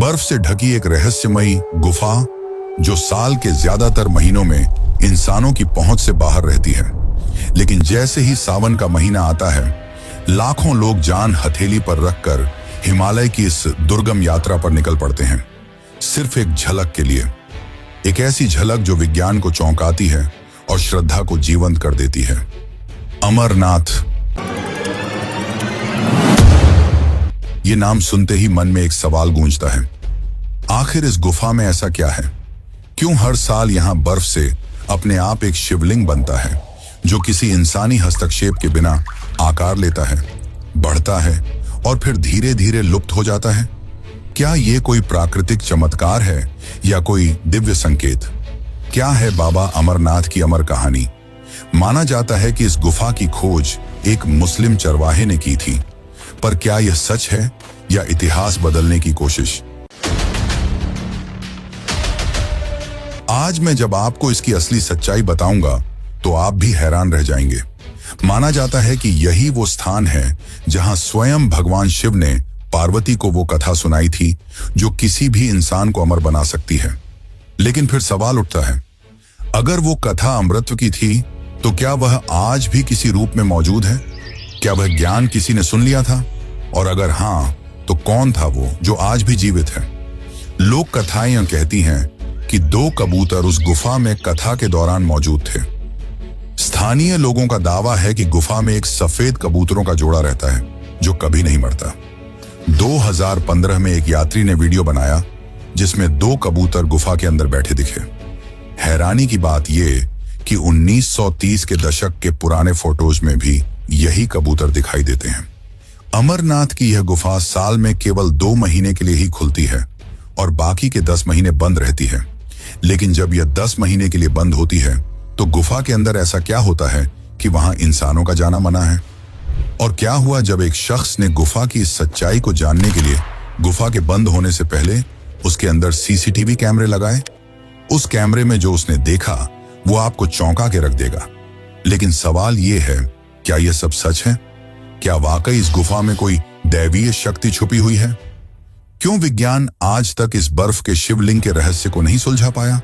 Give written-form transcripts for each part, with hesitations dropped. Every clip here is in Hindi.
बर्फ से ढकी एक रहस्यमयी गुफा जो साल के ज्यादातर महीनों में इंसानों की पहुंच से बाहर रहती है। लेकिन जैसे ही सावन का महीना आता है, लाखों लोग जान हथेली पर रखकर हिमालय की इस दुर्गम यात्रा पर निकल पड़ते हैं, सिर्फ एक झलक के लिए। एक ऐसी झलक जो विज्ञान को चौंकाती है और श्रद्धा को जीवंत कर देती है। अमरनाथ। ये नाम सुनते ही मन में एक सवाल गूंजता है, आखिर इस गुफा में ऐसा क्या है? क्यों हर साल यहां बर्फ से अपने आप एक शिवलिंग बनता है जो किसी इंसानी हस्तक्षेप के बिना आकार लेता है, बढ़ता है और फिर धीरे धीरे लुप्त हो जाता है? क्या ये कोई प्राकृतिक चमत्कार है या कोई दिव्य संकेत? क्या है बाबा अमरनाथ की अमर कहानी? माना जाता है कि इस गुफा की खोज एक मुस्लिम चरवाहे ने की थी, पर क्या यह सच है या इतिहास बदलने की कोशिश? आज मैं जब आपको इसकी असली सच्चाई बताऊंगा तो आप भी हैरान रह जाएंगे। माना जाता है कि यही वो स्थान है जहां स्वयं भगवान शिव ने पार्वती को वो कथा सुनाई थी जो किसी भी इंसान को अमर बना सकती है। लेकिन फिर सवाल उठता है, अगर वो कथा अमृत की थी तो क्या वह आज भी किसी रूप में मौजूद है? क्या वह ज्ञान किसी ने सुन लिया था? और अगर हाँ, तो कौन था वो जो आज भी जीवित है? लोक कथाएं कहती हैं कि 2 कबूतर उस गुफा में कथा के दौरान मौजूद थे। स्थानीय लोगों का दावा है कि गुफा में एक सफेद कबूतरों का जोड़ा रहता है जो कभी नहीं मरता। 2015 में एक यात्री ने वीडियो बनाया जिसमें 2 कबूतर गुफा के अंदर बैठे दिखे। हैरानी की बात यह कि 1930 के दशक के पुराने फोटोज में भी यही कबूतर दिखाई देते हैं। अमरनाथ की यह गुफा साल में केवल 2 महीने के लिए ही खुलती है और बाकी के 10 महीने बंद रहती है। लेकिन जब यह 10 महीने के लिए बंद होती है तो गुफा के अंदर ऐसा क्या होता है कि वहां इंसानों का जाना मना है? और क्या हुआ जब एक शख्स ने गुफा की इस सच्चाई को जानने के लिए गुफा के बंद होने से पहले उसके अंदर सीसीटीवी कैमरे लगाए? उस कैमरे में जो उसने देखा वो आपको चौंका के रख देगा। लेकिन सवाल यह है, क्या यह सब सच है? क्या वाकई इस गुफा में कोई दैवीय शक्ति छुपी हुई है? क्यों विज्ञान आज तक इस बर्फ के शिवलिंग के रहस्य को नहीं सुलझा पाया?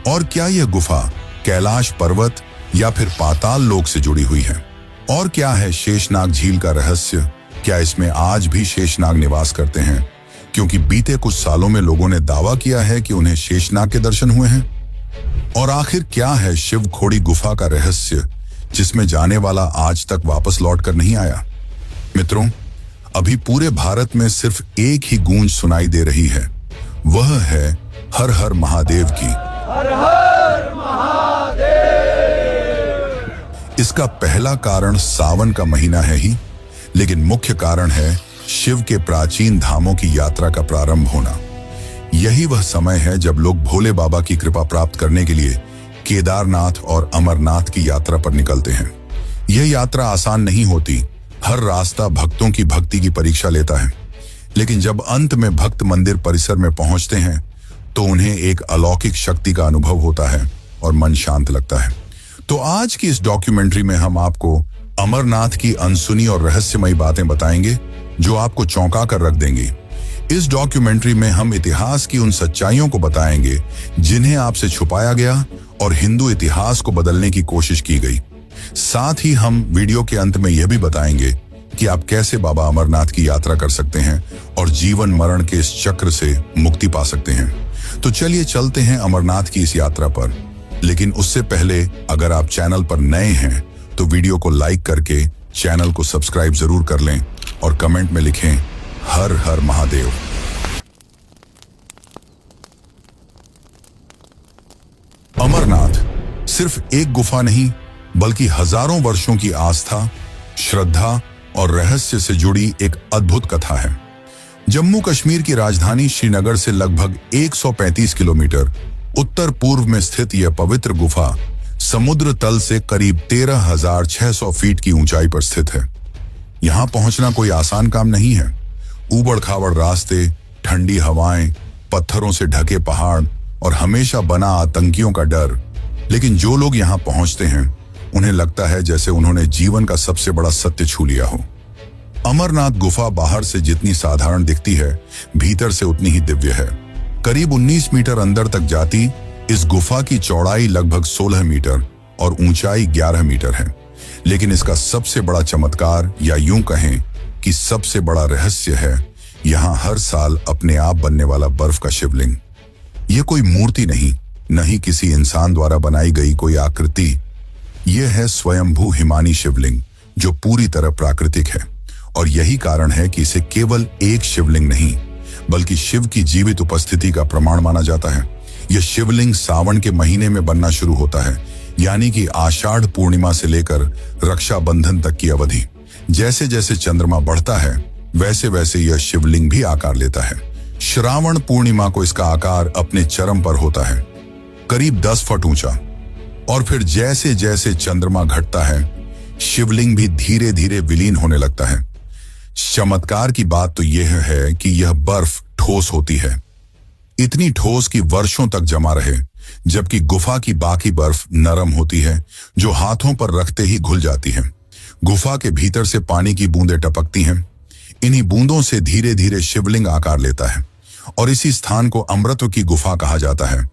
और क्या यह गुफा कैलाश पर्वत या फिर पाताल लोक से जुड़ी हुई है? और क्या है शेषनाग झील का रहस्य? क्या इसमें आज भी शेषनाग निवास करते हैं? क्योंकि बीते कुछ सालों में लोगों ने दावा किया है कि उन्हें शेषनाग के दर्शन हुए हैं। और आखिर क्या है शिव खोड़ी गुफा का रहस्य जिसमें जाने वाला आज तक वापस लौट कर नहीं आया? मित्रों, अभी पूरे भारत में सिर्फ एक ही गूंज सुनाई दे रही है, वह है हर हर महादेव की। हर हर महादेव। इसका पहला कारण सावन का महीना है ही, लेकिन मुख्य कारण है शिव के प्राचीन धामों की यात्रा का प्रारंभ होना। यही वह समय है जब लोग भोले बाबा की कृपा प्राप्त करने के लिए केदारनाथ और अमरनाथ की यात्रा पर निकलते हैं। यह यात्रा आसान नहीं होती। हर रास्ता भक्तों की भक्ति की परीक्षा लेता है। लेकिन जब अंत में भक्त मंदिर परिसर में पहुंचते हैं तो उन्हें एक अलौकिक शक्ति का अनुभव होता है और मन शांत लगता है। तो आज की इस डॉक्यूमेंट्री में हम आपको अमरनाथ की अनसुनी और रहस्यमयी बातें बताएंगे जो आपको चौंका कर रख देंगी। इस डॉक्यूमेंट्री में हम इतिहास की उन सच्चाइयों को बताएंगे जिन्हें आपसे छुपाया गया और हिंदू इतिहास को बदलने की कोशिश की गई। साथ ही हम वीडियो के अंत में यह भी बताएंगे कि आप कैसे बाबा अमरनाथ की यात्रा कर सकते हैं और जीवन मरण के इस चक्र से मुक्ति पा सकते हैं। तो चलिए चलते हैं अमरनाथ की इस यात्रा पर। लेकिन उससे पहले अगर आप चैनल पर नए हैं तो वीडियो को लाइक करके चैनल को सब्सक्राइब जरूर कर लें और कमेंट में लिखें हर हर महादेव। अमरनाथ सिर्फ एक गुफा नहीं बल्कि हजारों वर्षों की आस्था, श्रद्धा और रहस्य से जुड़ी एक अद्भुत कथा है। जम्मू कश्मीर की राजधानी श्रीनगर से लगभग 135 किलोमीटर उत्तर पूर्व में स्थित यह पवित्र गुफा समुद्र तल से करीब 13,600 फीट की ऊंचाई पर स्थित है। यहां पहुंचना कोई आसान काम नहीं है। ऊबड़ खाबड़ रास्ते, ठंडी हवाएं, पत्थरों से ढके पहाड़ और हमेशा बना आतंकियों का डर। लेकिन जो लोग यहां पहुंचते हैं उन्हें लगता है जैसे उन्होंने जीवन का सबसे बड़ा सत्य छू लिया हो। अमरनाथ गुफा बाहर से जितनी साधारण दिखती है, भीतर से उतनी ही दिव्य है। करीब 19 मीटर अंदर तक जाती इस गुफा की चौड़ाई लगभग 16 मीटर और ऊंचाई 11 मीटर है। लेकिन इसका सबसे बड़ा चमत्कार, या यूं कहें कि सबसे बड़ा रहस्य है, यहाँ हर साल अपने आप बनने वाला बर्फ का शिवलिंग। यह कोई मूर्ति नहीं ही किसी इंसान द्वारा बनाई गई कोई आकृति। यह है स्वयंभू हिमानी शिवलिंग, जो पूरी तरह प्राकृतिक है। और यही कारण है कि इसे केवल एक शिवलिंग नहीं, बल्कि शिव की जीवित उपस्थिति का प्रमाण माना जाता है। यह शिवलिंग सावन के महीने में बनना शुरू होता है, यानी कि आषाढ़ पूर्णिमा से लेकर रक्षाबंधन तक की अवधि। जैसे जैसे चंद्रमा बढ़ता है, वैसे वैसे यह शिवलिंग भी आकार लेता है। श्रावण पूर्णिमा को इसका आकार अपने चरम पर होता है, करीब 10 फुट ऊंचा। और फिर जैसे जैसे चंद्रमा घटता है, शिवलिंग भी धीरे धीरे विलीन होने लगता है। चमत्कार की बात तो यह है कि यह बर्फ ठोस होती है, इतनी ठोस कि वर्षों तक जमा रहे, जबकि गुफा की बाकी बर्फ नरम होती है, जो हाथों पर रखते ही घुल जाती है। गुफा के भीतर से पानी की बूंदें टपकती हैं। इन्हीं बूंदों से धीरे धीरे शिवलिंग आकार लेता है। और इसी स्थान को अमृत की गुफा कहा जाता है,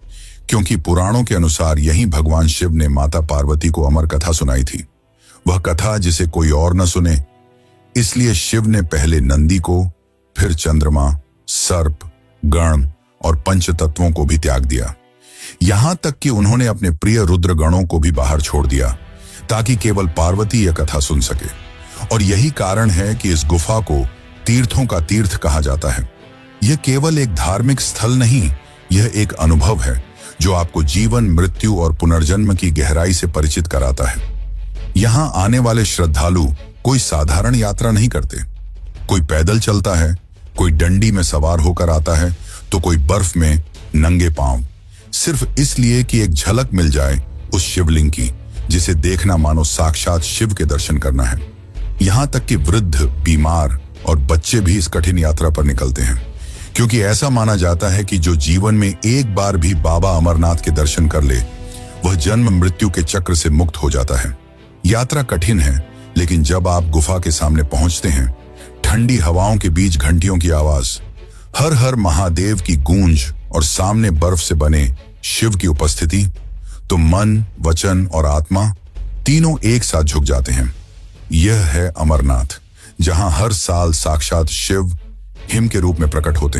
क्योंकि पुराणों के अनुसार यहीं भगवान शिव ने माता पार्वती को अमर कथा सुनाई थी। वह कथा जिसे कोई और न सुने, इसलिए शिव ने पहले नंदी को, फिर चंद्रमा, सर्प, गण और पंच तत्वों को भी त्याग दिया। यहां तक कि उन्होंने अपने प्रिय रुद्र गणों को भी बाहर छोड़ दिया, ताकि केवल पार्वती यह कथा सुन सके। और यही कारण है कि इस गुफा को तीर्थों का तीर्थ कहा जाता है। यह केवल एक धार्मिक स्थल नहीं, यह एक अनुभव है जो आपको जीवन, मृत्यु और पुनर्जन्म की गहराई से परिचित कराता है। यहां आने वाले श्रद्धालु कोई साधारण यात्रा नहीं करते। कोई पैदल चलता है, कोई डंडी में सवार होकर आता है, तो कोई बर्फ में नंगे पांव, सिर्फ इसलिए कि एक झलक मिल जाए उस शिवलिंग की, जिसे देखना मानो साक्षात शिव के दर्शन करना है। यहां तक कि वृद्ध, बीमार और बच्चे भी इस कठिन यात्रा पर निकलते हैं, क्योंकि ऐसा माना जाता है कि जो जीवन में एक बार भी बाबा अमरनाथ के दर्शन कर ले, वह जन्म मृत्यु के चक्र से मुक्त हो जाता है। यात्रा कठिन है, लेकिन जब आप गुफा के सामने पहुंचते हैं, ठंडी हवाओं के बीच घंटियों की आवाज, हर हर महादेव की गूंज और सामने बर्फ से बने शिव की उपस्थिति, तो मन, वचन और आत्मा तीनों एक साथ झुक जाते हैं। यह है अमरनाथ, जहां हर साल साक्षात शिव हिम के रूप में प्रकट होते हैं।